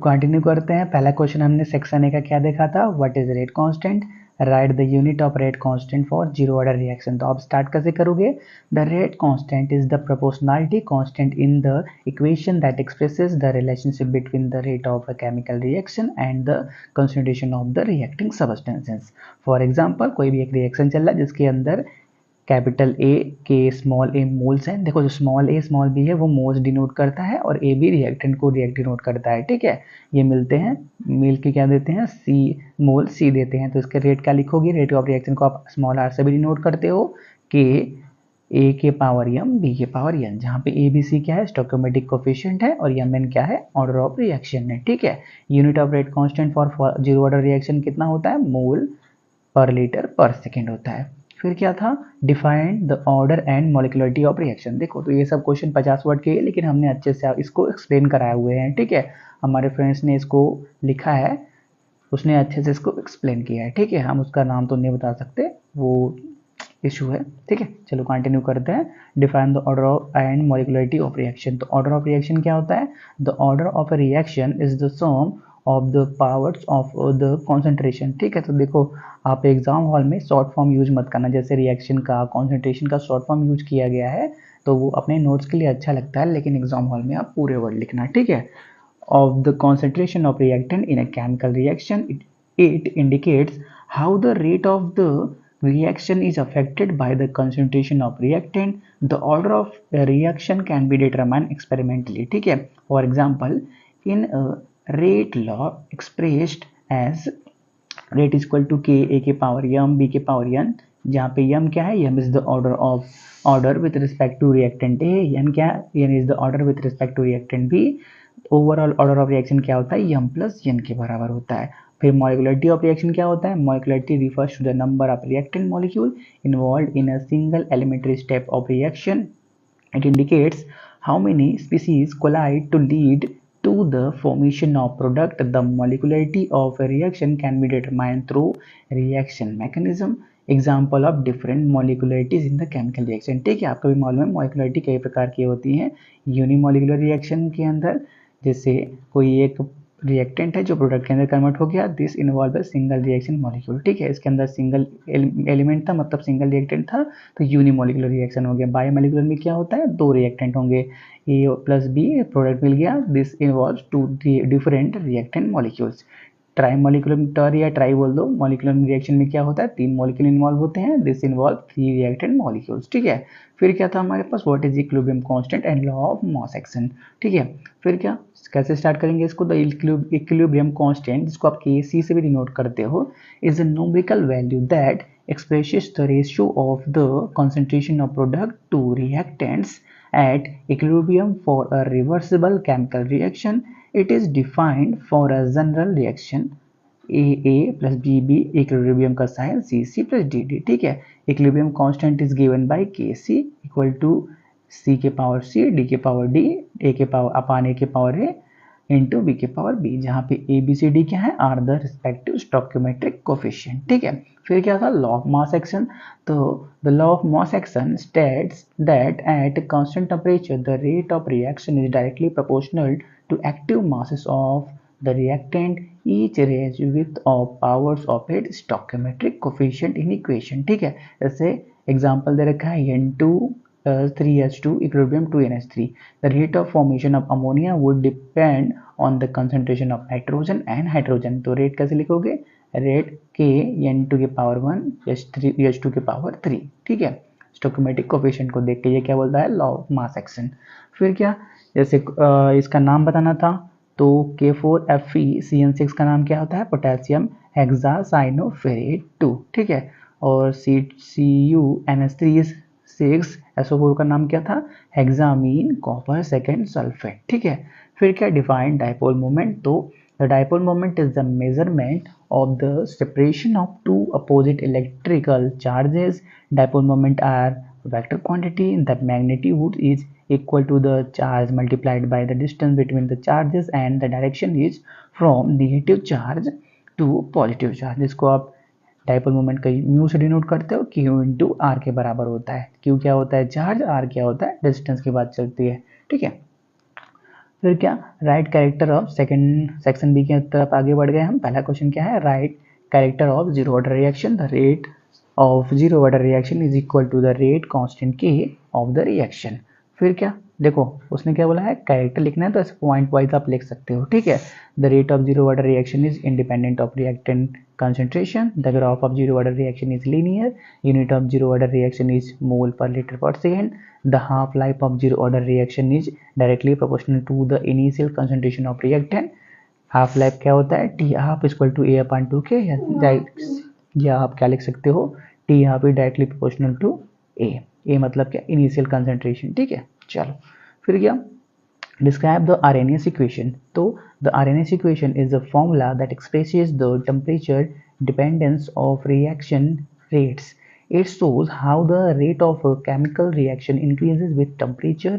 Continue करते हैं। पहला क्वेश्चन हमने सेक्शन ए का क्या देखा था, what is rate constant, right the unit of rate constant for zero order reaction. तो आप स्टार्ट कैसे करोगे, the rate constant is the proportionality constant in the equation that expresses the relationship between the rate of a chemical reaction and the concentration of the reacting substances. For example कोई भी एक reaction चल रहा है जिसके अंदर capital A के small ए moles हैं। देखो जो स्मॉल ए स्मॉल बी है वो मोल्स डिनोट करता है और ए बी रिएक्टेंट को रिएक्ट डिनोट करता है। ठीक है, ये मिलते हैं, मिल के क्या देते हैं, सी मोल सी देते हैं। तो इसके रेट क्या लिखोगे, रेट ऑफ रिएक्शन को आप स्मॉल आर से भी डिनोट करते हो, के ए के पावर यम बी के पावर एन, जहाँ पे ए बी सी क्या है, स्टोइकोमेट्रिक कोफिशिएंट है और यम एन क्या है, ऑर्डर ऑफ रिएक्शन है। ठीक है, unit of rate constant for zero order reaction कितना होता है, मोल पर लीटर पर सेकेंड होता है। फिर क्या था, define the order and molecularity of reaction. देखो तो ये सब क्वेश्चन 50 वर्ड के है, लेकिन हमने अच्छे से इसको एक्सप्लेन कराए हुए हैं। ठीक है, हमारे फ्रेंड्स ने इसको लिखा है, उसने अच्छे से इसको एक्सप्लेन किया है। ठीक है, हम उसका नाम तो नहीं बता सकते, वो इशू है। ठीक है, चलो कंटिन्यू करते हैं। Define the order of and molecularity of reaction. तो ऑर्डर ऑफ रिएक्शन क्या होता है, the order of a reaction is the sum of the powers of the concentration. ठीक है, तो देखो आप एग्जाम हॉल में शॉर्ट फॉर्म यूज मत करना, जैसे रिएक्शन का कॉन्सेंट्रेशन का शॉर्ट फॉर्म यूज किया गया है तो वो अपने नोट्स के लिए अच्छा लगता है, लेकिन एग्जाम हॉल में आप पूरे वर्ड लिखना। ठीक है, of the concentration of reactant in a chemical reaction, it indicates how the rate of the reaction is affected by the concentration of reactant. The order of a reaction can be determined experimentally. ठीक है, for example in a rate law expressed as rate is equal to k a के power m b के power n, जहाँ पे m क्या है, m is the order with respect to reactant A, n क्या, n is the order with respect to reactant B। Overall order of reaction क्या होता है, m प्लस n के बराबर होता है। फिर मॉलिक्युलरिटी ऑफ रिएक्शन क्या होता है, molecularity refers to the number of reactant molecule involved in a single elementary step of reaction. It indicates how many species collide to lead to the formation of product. The molecularity of a reaction can be determined through reaction mechanism. Example of different molecularities in the chemical reaction। ठीक है, आपको भी मालूम है molecularity कई प्रकार की होती हैं। यूनिमोलिकुलर रिएक्शन के अंदर जैसे कोई एक रिएक्टेंट है जो प्रोडक्ट के अंदर कन्वर्ट हो गया, this involve a single reaction molecule. ठीक है, इसके अंदर सिंगल एलिमेंट था, मतलब सिंगल रिएक्टेंट था, तो यूनिमोलिकुलर रिएक्शन हो गया। बायोमोलिकुलर में क्या होता है, दो रिएक्टेंट होंगे, ए प्लस बी, प्रोडक्ट मिल गया, this involve two different reactant molecules. Tri molecular या ट्राई बोल दो, मॉलिक्यूलर रिएक्शन में क्या होता है, तीन मॉलिक्यूल इन्वॉल्व होते हैं, this involve three reactant molecules. ठीक है, फिर क्या था हमारे पास, what is equilibrium constant and law of mass action. ठीक है, फिर क्या, कैसे स्टार्ट करेंगे इसको, द इक्विलिब्रियम कांस्टेंट, जिसको आप KC से भी डिनोट करते हो, is a numerical value that expresses the ratio of the concentration of product to reactants at equilibrium for a reversible chemical reaction. It is defined for a general reaction AA plus BB, equilibrium का sign CC plus DD। ठीक है, equilibrium constant is given by KC equal to C के power C, D के power D, A के power अपान A के power A into B के power B, जहाँ पे ए बी सी डी क्या है, are the respective stoichiometric coefficient. ठीक है, फिर क्या था, लॉ ऑफ मास एक्शन। तो the law of mass action states that at constant temperature the rate of reaction is directly proportional to active masses of the reactant each raise with of powers of it stoichiometric coefficient in equation. ठीक है, जैसे example दे रखा है N2 3H2 equilibrium 2NH3. The rate of formation of ammonia would depend on the concentration of nitrogen and hydrogen. तो rate कैसे लिखोगे, rate K N2 के power 1 H2 के पावर 3। ठीक है, स्टोइकोमेट्रिक कोफिशिएंट को देख के ये क्या बोलता है, लॉ ऑफ मास एक्शन। फिर क्या, जैसे इसका नाम बताना था, तो K4FeCN6 का नाम क्या होता है, पोटेशियम हेक्सासाइनोफेरेट 2। ठीक है, और CuNH3 6 SO4 का नाम क्या था, हेक्सामीन कॉपर सेकेंड सल्फेट। ठीक है, फिर क्या, डिफाइन डाइपोल मोमेंट। तो the dipole moment is the measurement of the separation of two opposite electrical charges. Dipole moment are vector quantity, the magnitude is equal to the charge multiplied by the distance between the charges and the direction is from negative charge to positive charge, जिसको आप dipole moment का mu से denote करते हो, Q into are के बराबर होता है। क्यू क्या होता है, चार्ज, आर क्या होता है, डिस्टेंस की बात चलती है। ठीक है, फिर क्या, write character of second section B की तरफ आगे बढ़ गए हम। पहला क्वेश्चन क्या है, write character of zero order reaction, the rate of zero order reaction is equal to the rate constant K of the reaction. फिर क्या, देखो उसने क्या बोला है, कैरेक्टर लिखना है तो ऐसे पॉइंट वाइज आप लिख सकते हो, ठीक है। The rate of zero order reaction is independent of reactant concentration, the graph of zero order reaction is linear, unit of zero order reaction is mole per liter per second, the half life of zero order reaction is directly proportional to the initial concentration of reactant। Half life क्या होता है, T half equal to a upon two k, या आप क्या लिख सकते हो, T half is directly proportional to a मतलब क्या, इनिशियल कंसंट्रेशन, ठीक है। चलो फिर क्या, describe the Arrhenius equation। तो the Arrhenius equation is a formula that expresses the temperature dependence of reaction rates। It shows how the rate of a chemical reaction increases with temperature।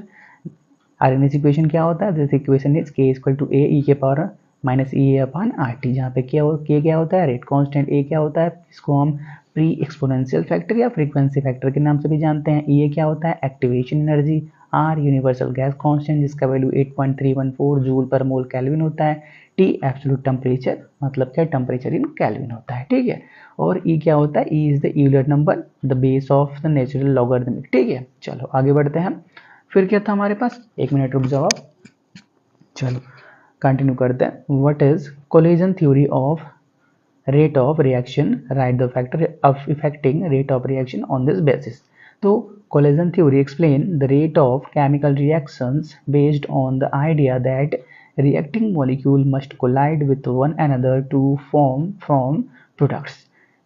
Arrhenius equation क्या होता है, this equation is k equal to a e के power minus ई ए upon R T, जहाँ पे k क्या होता है, rate constant, a क्या होता है, इसको हम प्री एक्सपोनेंशियल फैक्टर या फ्रीक्वेंसी फैक्टर के नाम से भी जानते हैं। e क्या होता है, activation energy, R universal gas constant जिसका value 8.314 joule per mole kelvin होता है, टी एब्सोल्यूट टेम्परेचर मतलब क्या, टेम्परेचर इन केल्विन होता है, ठीक है। और ई क्या होता है, E is the Euler number, the base of the natural logarithmic, ठीक है। चलो आगे बढ़ते हैं हम। फिर क्या था हमारे पास, एक मिनट रुक जाओ आप, चलो कंटिन्यू करते हैं। What is collision theory of rate of reaction, write the factor of affecting rate of reaction on this basis। तो collision theory explain the rate of chemical reactions based on the idea that reacting molecule must collide with one another to form products।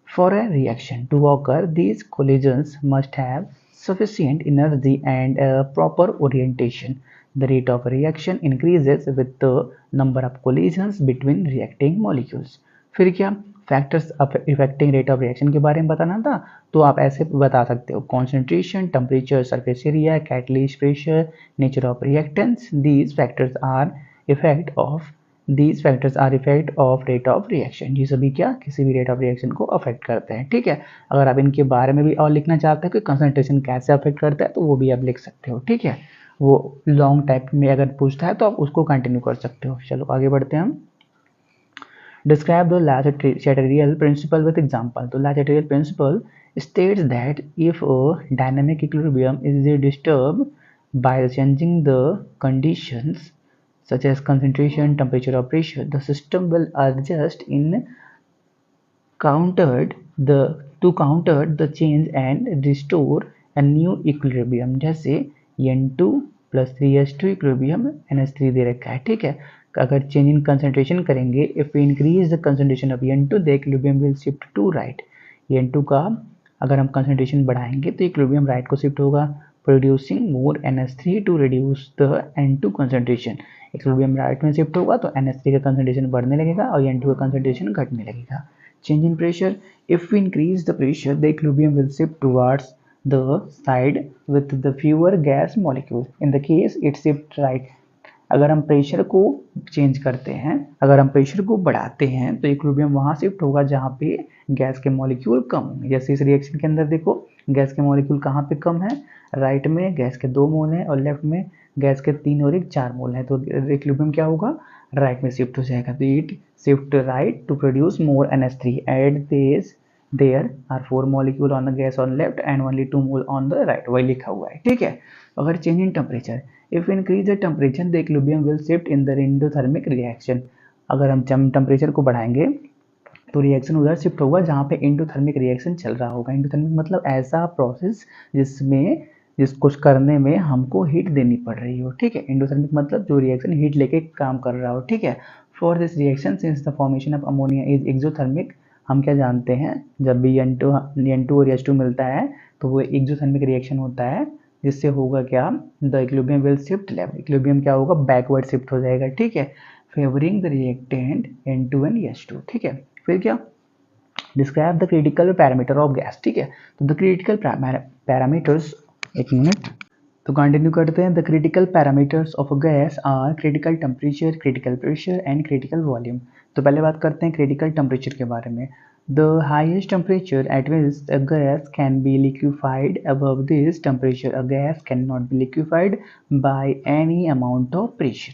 For a reaction to occur, these collisions must have sufficient energy and a proper orientation। The rate of reaction increases with the number of collisions between reacting molecules। फिर क्या, factors affecting rate of reaction के बारे में बताना था, तो आप ऐसे बता सकते हो, concentration, temperature, surface area, catalyst pressure, nature of reactants, these factors are effect of rate of reaction. ये सभी क्या, किसी भी रेट ऑफ रिएक्शन को अफेक्ट करते हैं, ठीक है। अगर आप इनके बारे में भी और लिखना चाहते हैं कि कंसंट्रेशन कैसे अफेक्ट करता है, तो वो भी आप लिख सकते हो, ठीक है। वो लॉन्ग टाइप में अगर पूछता है तो आप उसको कंटिन्यू कर सकते हो। चलो आगे बढ़ते हैं हम। Describe the Lachatarial principle with example। तो Lachatarial principle states that if a dynamic equilibrium is disturbed by changing the conditions such as concentration, temperature or pressure, the system will adjust to counter the change and restore a new equilibrium। जैसे N2 + 3H2 equilibrium NH3 दे रखा है, ठीक है। अगर change in concentration करेंगे, if we increase the concentration of N2 the equilibrium will shift to right. N2 का अगर हम कंसंट्रेशन बढ़ाएंगे तो इक्विलिब्रियम राइट को शिफ्ट होगा, producing more NH3 to reduce the N2 concentration. Equilibrium right में शिफ्ट होगा तो NH3 का कंसंट्रेशन बढ़ने लगेगा और N2 का कंसंट्रेशन घटने लगेगा। Change in pressure, if we increase the pressure the equilibrium will shift towards the side with the fewer gas molecules। in the case it shift right। अगर हम प्रेशर को चेंज करते हैं, अगर हम प्रेशर को बढ़ाते हैं तो इक्विलिब्रियम वहां शिफ्ट होगा जहाँ पे गैस के मॉलिक्यूल कम होंगे। जैसे इस रिएक्शन के अंदर देखो, गैस के मॉलिक्यूल कहाँ पे कम है, राइट में गैस के 2 मोल हैं और लेफ्ट में गैस के 3 और 1 4 मोल हैं, तो इक्विलिब्रियम क्या होगा, राइट में शिफ्ट हो जाएगा। तो it shift right to produce more NH3 at this there are 4 molecule on the gas on left and only 2 mole on the right, वही लिखा हुआ है, ठीक है। अगर change in temperature, if increase the temperature the equilibrium will shift in the endothermic reaction. अगर हम temperature को बढ़ाएंगे तो रिएक्शन उधर शिफ्ट होगा जहाँ पे एंडोथर्मिक रिएक्शन चल रहा होगा। एंडोथर्मिक मतलब ऐसा प्रोसेस जिसको करने में हमको हीट देनी पड़ रही हो, ठीक है। एंडोथर्मिक मतलब जो रिएक्शन हीट लेके काम कर रहा हो, ठीक है। For this reaction since the formation of ammonia is exothermic, हम क्या जानते हैं, जब भी N2 और H2 मिलता है तो वो एक्सोथर्मिक रिएक्शन होता है, जिससे होगा क्या, the equilibrium will shift left, equilibrium क्या होगा, बैकवर्ड शिफ्ट हो जाएगा, ठीक है, favouring the reactant N2 and H2, ठीक है। फिर क्या, describe the critical parameter of gas, ठीक है। तो द क्रिटिकल पैरामीटर्स, एक मिनट, तो कंटिन्यू करते हैं। The critical parameters of a gas are critical temperature, critical pressure and critical volume. तो पहले बात करते हैं क्रिटिकल टेम्परेचर के बारे में। The highest temperature at which a gas can be liquefied, above this temperature a gas can not be liquefied by any amount of pressure.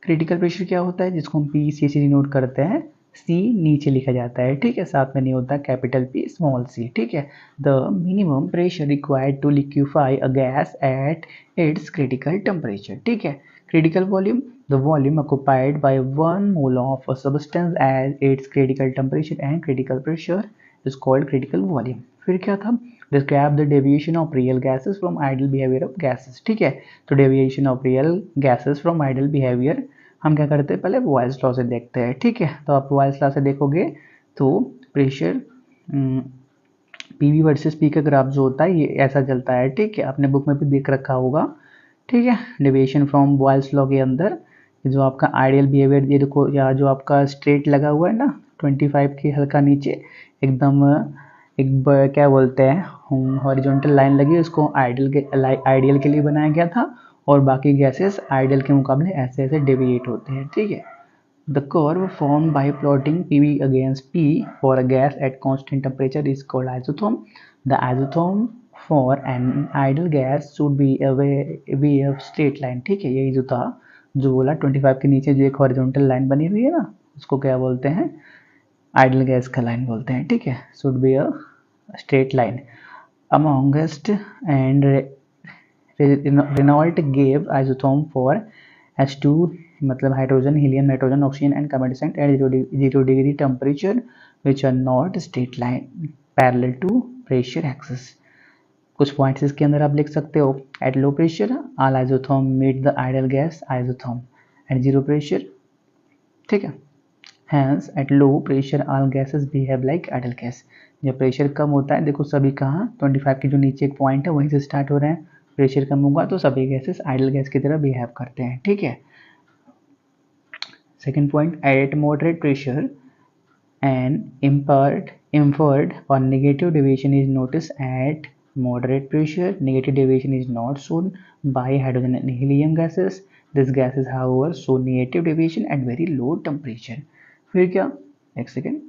Critical pressure क्या होता है, जिसको हम पी सी से डिनोट करते हैं, सी नीचे लिखा जाता है, ठीक है, साथ में नहीं होता कैपिटल पी स्मॉल सी, ठीक है। The minimum pressure required to liquefy a gas at its critical temperature, ठीक है। Critical volume, the volume occupied by 1 mole of a substance at its critical temperature and critical pressure is called critical volume. फिर क्या था, describe the deviation of real gases from ideal behaviour of gases, ठीक है। तो deviation of real gases from ideal behaviour हम क्या करते हैं, पहले बॉयल्स लॉ से देखते हैं, ठीक है। तो आप बॉयल्स लॉ से देखोगे तो प्रेशर पीवी वर्सेस पी का ग्राफ जो होता है ये ऐसा चलता है, ठीक है, आपने बुक में भी देख रखा होगा, ठीक है। डेविएशन फ्रॉम बॉयल्स लॉ के अंदर जो आपका आइडियल बिहेवियर, ये देखो या जो आपका स्ट्रेट लगा हुआ है ना 25 के हल्का नीचे एकदम एक क्या बोलते हैं हॉरिजॉन्टल लाइन लगी, उसको आइडियल के लिए बनाया गया था, और बाकी गैसेस आइडियल के मुकाबले ऐसे ऐसे डेविएट होते हैं, ठीक है। The curve formed by plotting PV against P for a gas eight constant temperature is called isotherm. The isotherm for an ideal gas should be a straight line, ठीक है। यही जो था जो बोला 25 के नीचे जो एक हॉरिजॉन्टल लाइन बनी हुई है ना, उसको क्या बोलते हैं, आइडियल गैस का लाइन बोलते हैं, ठीक है। Should be a straight line amongst and Renault gave isotherm for H2 मतलब hydrogen, helium, nitrogen, oxygen and carbon dioxide at 0 degree temperature which are not straight line parallel to pressure axis. कुछ points इसके अंदर आप लिख सकते हो, at low pressure all isotherm meet the ideal gas isotherm at 0 pressure, ठीक है। Hence at low pressure all gases behave like ideal gas. जब प्रेशर कम होता है, देखो सभी कहाँ 25 के जो नीचे एक पॉइंट है वहीं से स्टार्ट हो रहे हैं, प्रेशर कम होगा तो सभी गैसेस आइडियल गैस की तरह बिहेव करते हैं, ठीक है। Second point, eight moderate pressure and inferred or negative deviation is noticed at moderate pressure. Negative deviation is not shown by hydrogen and helium gases. These gases however show negative deviation at very low temperature. फिर क्या, एक second,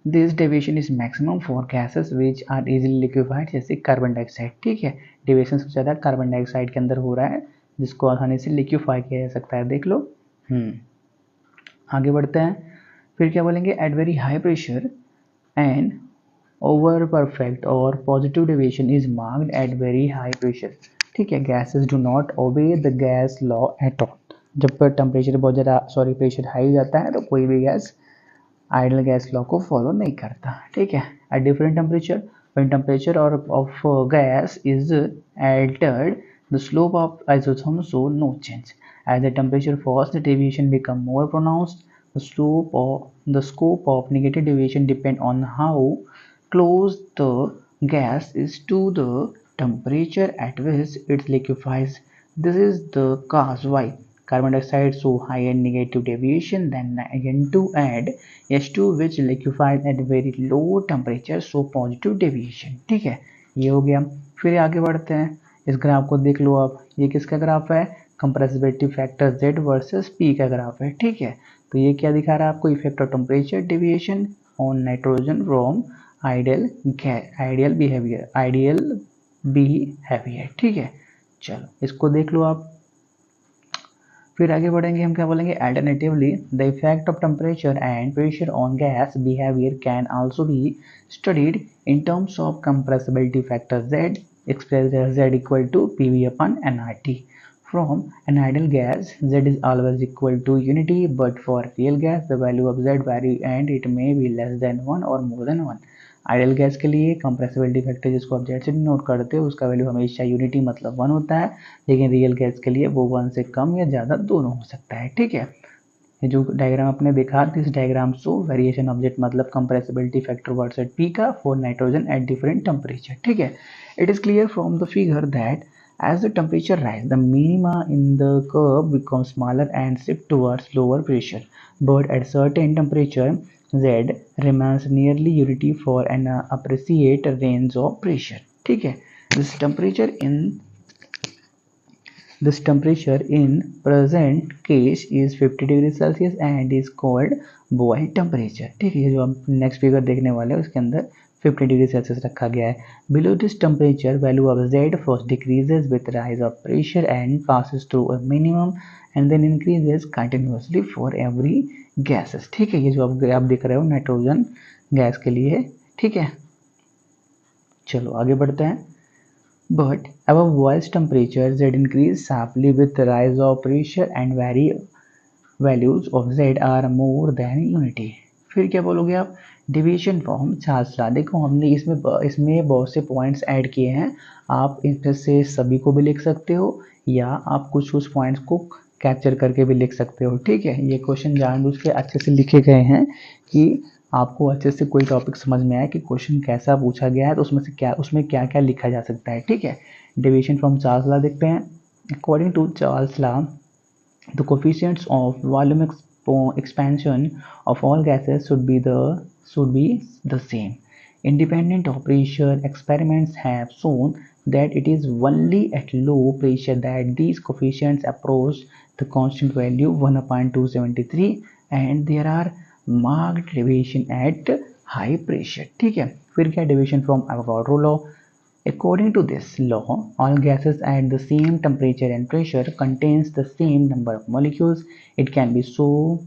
this deviation is maximum for gases which are easily liquefied, जैसे carbon dioxide, ठीक है। Deviation सबसे ज़्यादा carbon dioxide के अंदर हो रहा है, जिसको आसानी से लिक्विफाई किया जा सकता है, देख लो। आगे बढ़ते हैं, फिर क्या बोलेंगे, at very high pressure and over perfect और positive deviation is marked at very high pressure, ठीक है। Gases do not obey the gas law at all. जब टेम्परेचर बहुत ज़्यादा प्रेशर हाई हो जाता है तो कोई भी गैस आइडियल गैस लॉ को फॉलो नहीं करता, ठीक है। At different temperature when temperature of gas is altered, the slope of isotherm show no change. As the temperature falls, the deviation become more pronounced. The scope of negative deviation depend on how close the gas is to the temperature at which it liquefies. This is the cause why carbon dioxide show higher negative deviation than N2 and H2 which liquefies at very low temperature show positive deviation, ठीक है। ये हो गया। फिर आगे बढ़ते हैं, इस ग्राफ को देख लो आप, ये किसका ग्राफ है, compressibility factor Z versus P का ग्राफ है, ठीक है। तो ये क्या दिखा रहा है आपको, effect of temperature deviation on nitrogen from ideal behaviour, ठीक है। चलो इसको देख लो आप। फिर आगे बढ़ेंगे, हम क्या बोलेंगे, alternatively the effect of temperature and pressure on gas behaviour can also be studied in terms of compressibility factor Z expressed as Z equal to PV upon nRT. From an ideal gas, Z is always equal to unity, but for real gas, the value of Z vary and it may be less than 1 or more than 1. Ideal gas के लिए compressibility factor जिसको आप Z से denote करते हो उसका value हमेशा unity मतलब 1 होता है, लेकिन रियल गैस के लिए वो 1 से कम या ज़्यादा दोनों हो सकता है, ठीक है। ये जो डायग्राम आपने देखा, this diagram show variation object मतलब कंप्रेसिबिलिटी फैक्टर वर्सेस पी का for nitrogen at different temperature, ठीक है। It is clear from the figure that as the temperature rise, the minima in the curve become smaller and shift towards lower pressure, but at certain temperature Z remains nearly unity for an appreciate range of pressure, ठीक है। This temperature in present case is 50 degree Celsius and is called boil temperature, ठीक है। ये जो हम next figure देखने वाले हैं उसके अंदर 50 डिग्री सेल्सियस रखा गया है। Below this temperature value of Z first decreases with rise of pressure and passes through a minimum and then increases continuously for every gases. ठीक है, ये जो आप देख रहे हो नाइट्रोजन गैस के लिए, ठीक है। चलो आगे बढ़ते हैं। But above boils temperature Z increase sharply with the rise of pressure and values of Z are more than unity। फिर क्या बोलोगे आप? डिवीजन फॉर्म चार्ज ला। देखो हमने इसमें बहुत से पॉइंट्स ऐड किए हैं, आप इनमें से सभी को भी लिख सकते हो या आप कुछ कुछ पॉइंट्स को कैप्चर करके भी लिख सकते हो। ठीक है, ये क्वेश्चन जानबूझ के अच्छे से लिखे गए हैं कि आपको अच्छे से कोई टॉपिक समझ में आए कि क्वेश्चन कैसा पूछा गया है, तो उसमें क्या क्या लिखा जा सकता है। ठीक है, डिवीजन फ्रॉम चार्ल्स लॉ देखते हैं। According to Charles law the coefficients of volume expansion of all gases should be the same. Independent of pressure, experiments have shown that it is only at low pressure that these coefficients approach the constant value 1/273 and there are marked deviation at high pressure। ठीक है, फिर क्या deviation from Avogadro law। According to this law, all gases at the same temperature and pressure contains the same number of molecules. It can be shown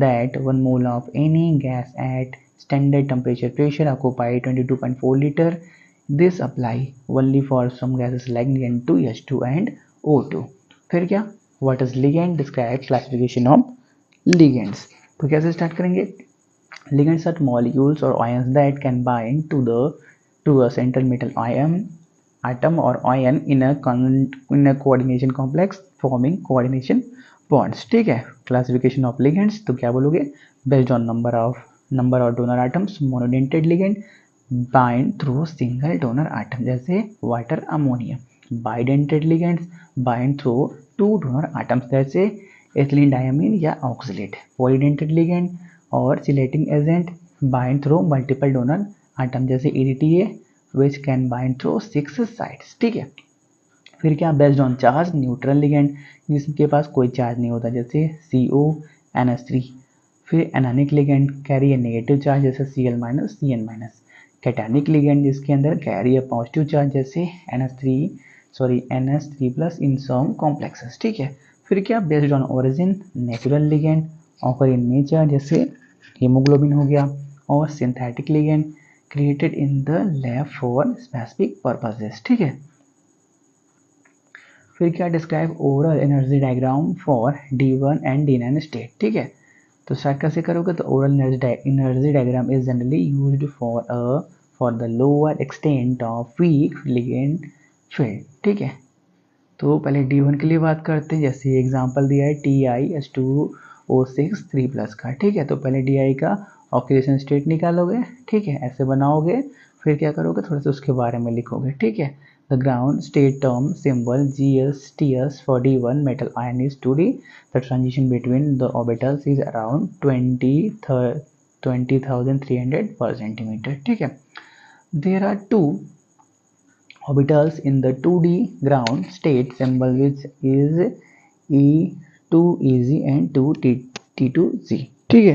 that 1 mole of any gas at standard temperature pressure occupy 22.4 liter. This apply only for some gases like N2, H2 and O2। फिर क्या? What is ligand? Describe classification of ligands। तो कैसे start करेंगे? Ligands are molecules or ions that can bind to a central metal atom or ion in a coordination complex forming coordination bonds। ठीक है, classification of ligands तो क्या बोलोगे? Based on number of donor atoms, monodentate ligand bind through single donor atom जैसे water ammonia. Bidentate ligands bind through 2 donor atoms जैसे ethylene diamine या oxalate. Polydentate ligand और chelating agent bind through multiple donor atom जैसे EDTA which can bind through 6 sites। ठीक है, फिर क्या? Based on charge, neutral ligand जिसके पास कोई चार्ज नहीं होता जैसे CONH3। फिर anionic ligand carry a negative charge जैसे Cl- CN-। कैटानिक लिगेंड जिसके अंदर कैरी ए पॉजिटिव चार्ज जैसे NH3+ इन सम कॉम्प्लेक्सेस। ठीक है, फिर क्या? Based on origin, natural ligand occur in nature जैसे हीमोग्लोबिन हो गया, और synthetic ligand created in the lab for specific purposes. ठीक है, फिर क्या? Describe overall energy diagram for D1 and D9 state. ठीक है, तो स्टार्ट कैसे करोगे? तो overall energy diagram is generally used for the lower extent of week ligand field. ठीक है, तो पहले D1 के लिए बात करते हैं। जैसे एग्जांपल दिया है TiH2O6 3+ का। ठीक है, तो पहले Di का ऑक्सीडेशन स्टेट निकालोगे। ठीक है, ऐसे बनाओगे, फिर क्या करोगे? थोड़ा सा उसके बारे में लिखोगे। ठीक है, the ground state term symbol GS/TS for D1 metal ion is 2D। The transition between the orbitals is around 20,300 पर सेंटीमीटर। ठीक है, there are 2 orbitals in the 2D ground state symbol which is E2EZ and 2T2Z। ठीक है,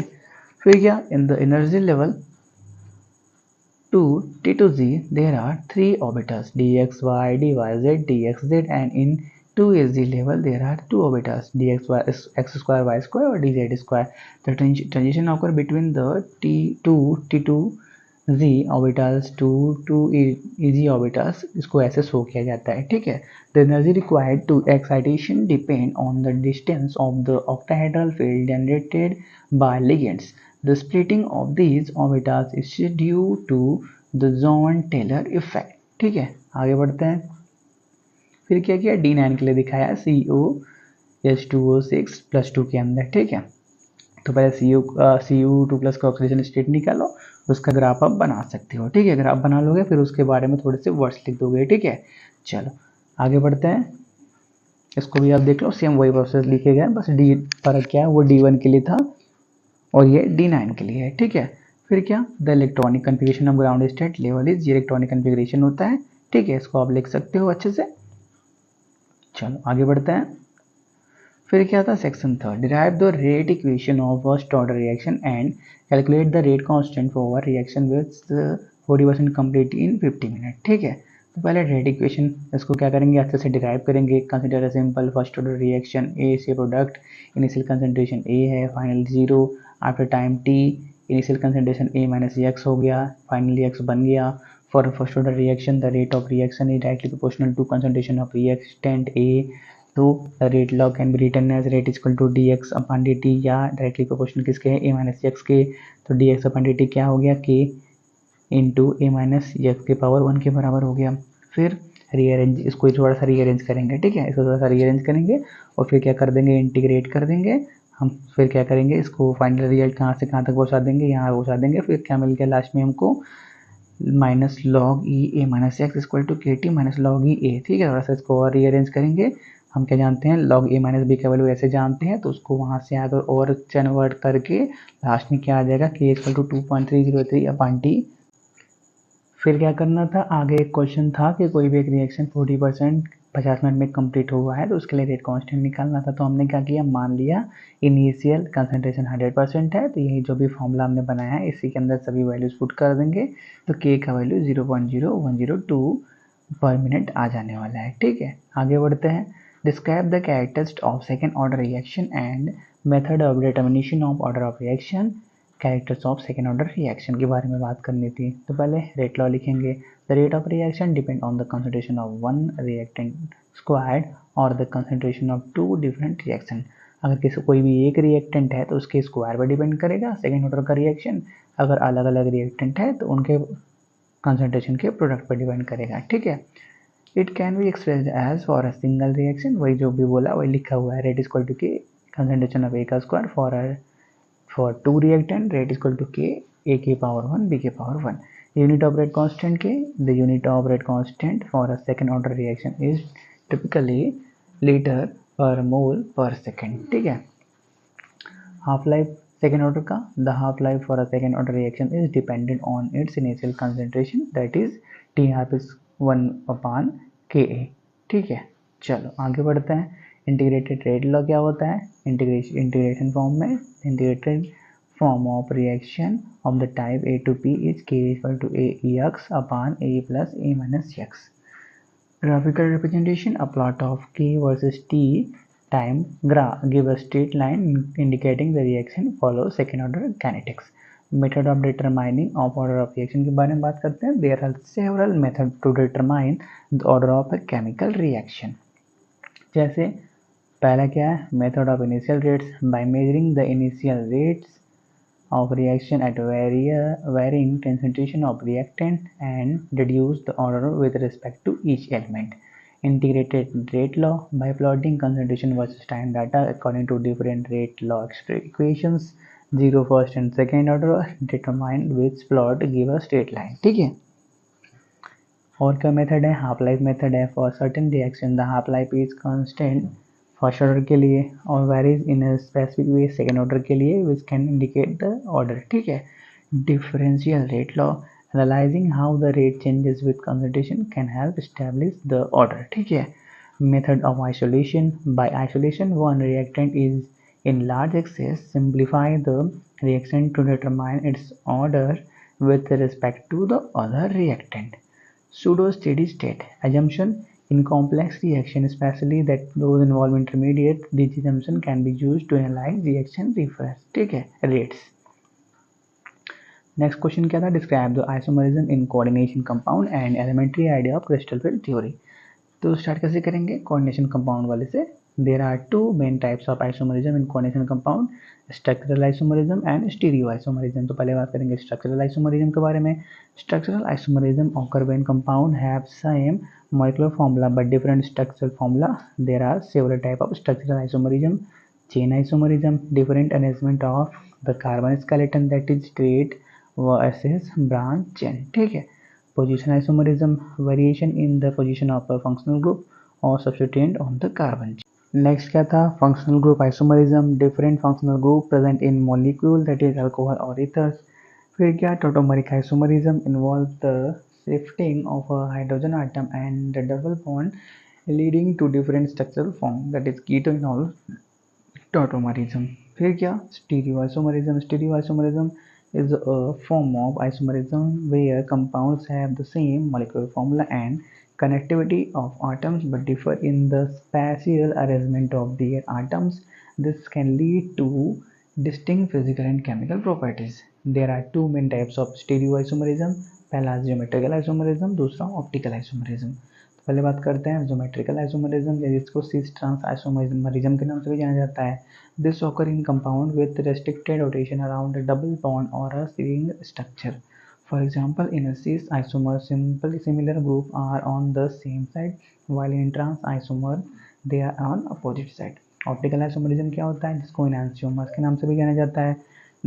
फिर क्या? in the energy level 2 T2Z there are 3 orbitals dxy, dyz, dxz and in 2az level there are 2 orbitals dxy x square y square और dz square। The transition occur between the T2 Z orbitals to EZ orbitals, इसको ऐसे show किया जाता है। ठीक है, the energy required to excitation depend on the distance of the octahedral field generated by ligands। The splitting of these orbitals is due to the John-Taylor effect। ठीक है, आगे बढ़ते हैं। फिर क्या किया? D9 के लिए दिखाया COH2O6+2 के अंदर। ठीक है, तो पहले Cu2+ का ऑक्सीडेशन स्टेट निकालो, उसका ग्राफ आप बना सकते हो। ठीक है, ग्राफ बना लोगे, फिर उसके बारे में थोड़े से वर्ड्स लिख दोगे। ठीक है, चलो आगे बढ़ते हैं। इसको भी आप देख लो, सेम वही प्रोसेस लिखे गए, बस डी फर्क क्या है, वो D1 के लिए था और ये D9 के लिए है। ठीक है, फिर क्या? The electronic configuration of ground state level is, ये इलेक्ट्रॉनिक कन्फिगरेशन होता है। ठीक है, इसको आप लिख सकते हो अच्छे से। चलो आगे बढ़ते हैं। फिर क्या था? Section 3, derive the rate equation of first order reaction and calculate the rate constant for reaction with 40% complete in 50 minute. ठीक है, तो पहले रेट इक्वेशन इसको क्या करेंगे, अच्छे से डिराइव करेंगे। Consider a simple first order reaction, A से प्रोडक्ट, इनिशियल कंसंट्रेशन ए है, final 0, after time T initial concentration A minus x हो गया, फाइनली एक्स बन गया। For first order reaction the rate of reaction is directly proportional to concentration of reactant A, तो the rate law can be written as rate equal to d x upon d t, या directly proportional किसके है, ए minus x के, तो D x upon d T क्या हो गया, के इंटू ए माइनस एक्स के पावर 1 के बराबर हो गया। फिर रीअरेंज, इसको थोड़ा सा रीअरेंज करेंगे। ठीक है, इसको थोड़ा सा रीअरेंज करेंगे और फिर क्या कर देंगे, इंटीग्रेट कर देंगे हम। फिर क्या करेंगे, इसको फाइनल रिजल्ट कहाँ से कहाँ तक पहुँचा देंगे, यहाँ पहुँचा देंगे। फिर क्या मिल गया लास्ट में हमको, minus log E A minus X equal to K T minus log E A. ठीक है, थोड़ा सा इसको और रीअरेंज करेंगे। हम क्या जानते हैं, लॉग ए माइनस बी का वैल्यू ऐसे जानते हैं, तो उसको वहाँ से आकर और कन्वर्ट करके लास्ट में क्या आ जाएगा, के इक्वल टू 2.303 अपॉन टी। फिर क्या करना था, आगे एक क्वेश्चन था कि कोई भी एक रिएक्शन 40% 50 मिनट में कंप्लीट हुआ है, तो उसके लिए रेट कांस्टेंट निकालना था। तो हमने क्या किया, मान लिया इनिशियल कंसंट्रेशन 100% है, तो यही जो भी फॉर्मूला हमने बनाया है इसी के अंदर सभी वैल्यूज पुट कर देंगे, तो के का वैल्यू 0.0102 पर मिनट आ जाने वाला है। ठीक है, आगे बढ़ते हैं। Describe the characteristics of second order reaction and method of determination of order of reaction. Characters of second order reaction के बारे में बात करनी थी, तो पहले रेट लॉ लिखेंगे। The rate of reaction depend on the concentration of one reactant squared और the concentration of two different reaction. अगर किसी कोई भी एक रिएक्टेंट है तो उसके स्क्वायर पर डिपेंड करेगा सेकेंड ऑर्डर का रिएक्शन, अगर अलग अलग रिएक्टेंट है तो उनके कंसंट्रेशन के प्रोडक्ट पर डिपेंड करेगा। ठीक है, it can be expressed as for a single reaction, वही जो भी बोला वही लिखा हुआ है, rate equal to K concentration of A का square for two reactant rate is equal to k, a k power 1, b k power 1. Unit of rate constant k, the unit of rate constant for a second order reaction is typically liter per mole per second. ठीक है, half life second order का, the half life for a second order reaction is dependent on its initial concentration, that is T half is 1 upon Ka. ठीक है, चलो आगे बढ़ते हैं। Integrated rate law क्या होता है, इंटीग्रेशन फॉर्म में, integrated form of reaction of the type A to P is k equal to A x upon A plus A minus x. Graphical representation, a plot of k versus t time graph give a straight line indicating the reaction follows second order kinetics. Method of determining of order of reaction के बारे में बात करते हैं। There are several methods to determine the order of a chemical reaction. जैसे पहला क्या है, method of initial rates, by measuring the initial rates of reaction at varying concentration of reactant and reduce the order with respect to each element. Integrated rate law, by plotting concentration versus time data according to different rate law equations, 0 first and second order determined which plot give a straight line. ठीक है, और क्या method है, half life method है। For certain reaction the half life is constant first order के लिए और varies in a specific way second order के लिए, which can indicate the order. ठीक है, differential rate law, analysing how the rate changes with concentration can help establish the order. ठीक है, method of isolation, by isolation one reactant is in large excess, simplify the reaction to determine its order with respect to the other reactant. Pseudo steady state assumption, in complex reaction, especially that those involve intermediate, this assumption can be used to analyze reaction reference. ठीक है, rates. Next question क्या था, describe the isomerism in coordination compound and elementary idea of crystal field theory. तो start कैसे करेंगे, coordination compound वाले से। There are two main types of isomerism in coordination compound, structural isomerism and stereo isomerism. तो पहले बात करेंगे structural isomerism के बारे में। Structural isomerism occur when compound have same molecular formula but different structural formula. There are several type of structural isomerism. Chain isomerism, different arrangement of the carbon skeleton, that is straight versus branch chain. ठीक है, position isomerism, variation in the position of a functional group or substituent on the carbon chain. Next क्या था, functional group isomerism, different functional group present in molecule, that is alcohol or ethers. फिर क्या, tautomeric isomerism involve the shifting of a hydrogen atom and the double bond leading to different structural form, that is ketonol tautomerism. फिर क्या, stereoisomerism, stereoisomerism is a form of isomerism where compounds have the same molecular formula and connectivity of atoms but differ in the spatial arrangement of their atoms. This can lead to distinct physical and chemical properties. There are two main types of stereoisomerism. पहला geometrical isomerism, दूसरा optical isomerism. पहले बात करते हैं geometrical isomerism, जिसको cis trans isomerism के नाम से भी जाना जाता है। This occur in compound with restricted rotation around a double bond or a string structure. For example, in a cis isomer, similar group are on the same side, while in trans isomer they are on opposite side. Optical isomerism क्या होता है, जिसको enantiomers के नाम से भी जाना जाता है।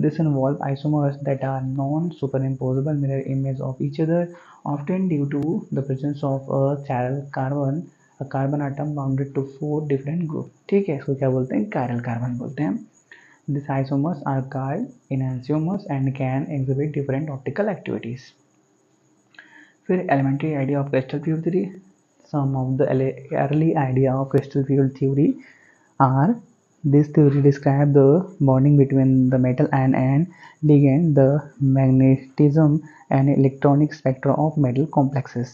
This involve isomers that are non-superimposable mirror image of each other, often due to the presence of a chiral carbon, a carbon atom bounded to 4 different group। ठीक है, इसको क्या बोलते हैं, chiral carbon बोलते हैं। These isomers are called enantiomers and can exhibit different optical activities। फिर elementary idea of crystal field theory। Some of the early idea of crystal field theory are: this theory describes the bonding between the metal and ligand, the magnetism and electronic spectra of metal complexes.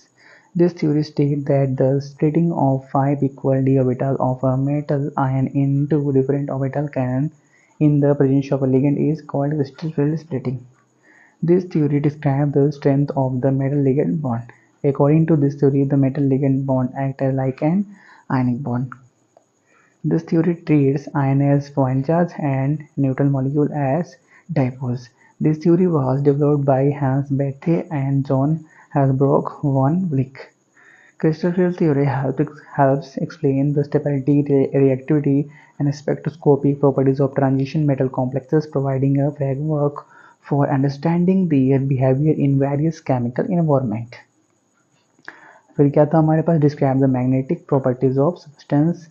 This theory states that the splitting of 5 equal d orbitals of a metal ion into different orbitals can, in the presence of a ligand, is called crystal field splitting. This theory describes the strength of the metal-ligand bond. According to this theory, the metal-ligand bond acts like an ionic bond. This theory treats ion as point charge and neutral molecule as dipoles. This theory was developed by Hans Bethe and John Hasbrouck von Vlick. Crystal field theory helps explain the stability, reactivity, and spectroscopic properties of transition metal complexes, providing a framework for understanding their behavior in various chemical environment। फिर क्या था हमारे पास, describe the magnetic properties of substance,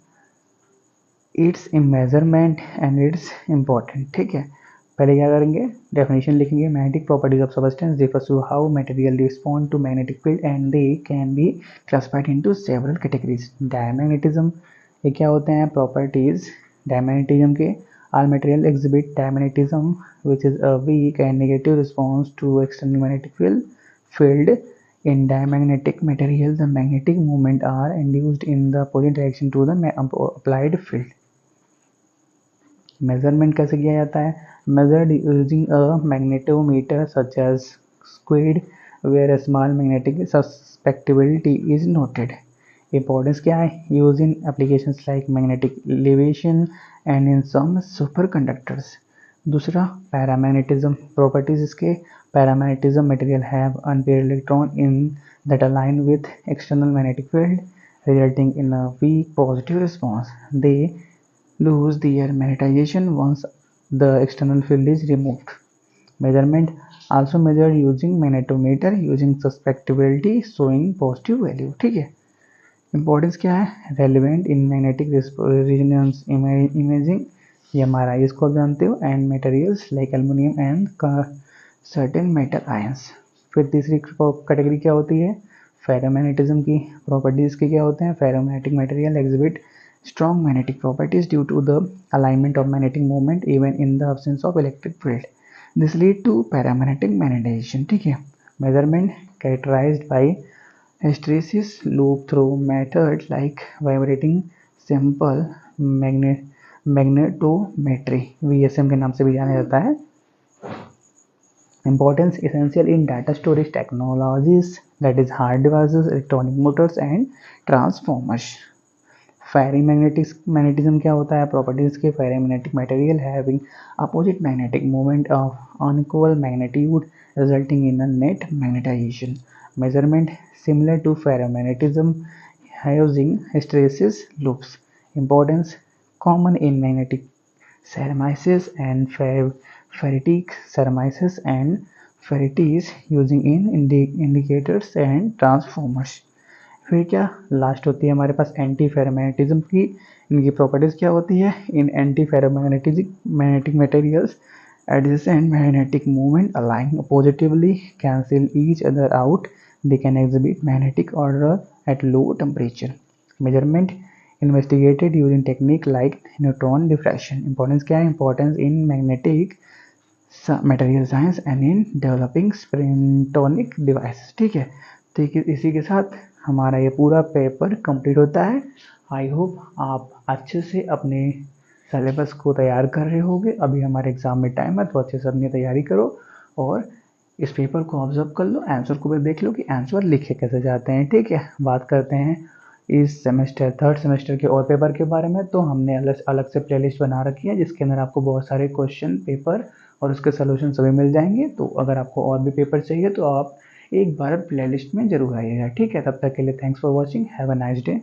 its measurement and its important. ठीक है, पहले क्या करेंगे, डेफिनेशन लिखेंगे। Magnetic properties of substance refers to how material respond to magnetic field and they can be classified into several categories। Diamagnetism, ये क्या होते हैं प्रॉपर्टीज डायमैग्नेटिज्म के। all material exhibit diamagnetism, which is a weak and negative response to external magnetic field। In diamagnetic material, the magnetic moment are induced in the opposite direction to the applied field। Measurement कैसे किया जाता है, measured using a magnetometer such as squid where a small magnetic susceptibility is noted। Importance क्या है, used in applications like magnetic levitation and in some superconductors। दूसरा paramagnetism, properties इसके। Paramagnetism material have unpaired electron in that align with external magnetic field, resulting in a weak positive response। They lose their magnetization once the external field is removed। Measurement also measured using magnetometer using susceptibility showing positive value। ठीक है, importance क्या है, relevant in magnetic resonance imaging, ये हमारा इसको आप जानते हो, and materials like aluminium and certain metal ions. फिर तीसरी कैटेगरी क्या होती है, फेरोमैग्नेटिज्म की। प्रॉपर्टीज के क्या होते हैं, ferromagnetic material exhibit strong magnetic properties due to the alignment of magnetic moment even in the absence of electric field। This lead to paramagnetic magnetization। ठीक है, measurement characterized by hysteresis loop through methods like vibrating simple magnetometry, VSM के नाम से भी जाना जाता है। Importance essential in data storage technologies, that is hard devices, electronic motors and transformers। Ferromagnetism क्या होता है, प्रॉपर्टीज के। Ferromagnetic material having opposite magnetic moment of unequal magnitude resulting in a net magnetization. Measurement similar to ferromagnetism using hysteresis loops. Importance common in magnetic ceramides and ferritic ceramides and ferrites using in indicators and transformers। फिर क्या last होती है हमारे पास anti ferromagnetism की। इनकी properties क्या होती है, इन antiferromagnetic materials adjacent magnetic moment align positively cancel each other out, they can exhibit magnetic order at low temperature। measurement investigated using technique like neutron diffraction। importance क्या है, importance in magnetic material science and in developing spintronic device. ठीक है, तो इसी के साथ हमारा ये पूरा पेपर कंप्लीट होता है। आई होप आप अच्छे से अपने सिलेबस को तैयार कर रहे होगे। अभी हमारे एग्ज़ाम में टाइम है, तो अच्छे से अपनी तैयारी करो और इस पेपर को ऑब्जर्व कर लो, आंसर को भी देख लो कि आंसर लिखे कैसे जाते हैं। ठीक है, बात करते हैं इस सेमेस्टर थर्ड सेमेस्टर के और पेपर के बारे में। तो हमने अलग अलग से प्लेलिस्ट बना रखी है जिसके अंदर आपको बहुत सारे क्वेश्चन पेपर और उसके सोल्यूशन सभी मिल जाएंगे। तो अगर आपको और भी पेपर चाहिए तो आप एक बार प्लेलिस्ट में जरूर आइएगा। ठीक है, तब तक के लिए thanks for watching, have a nice day.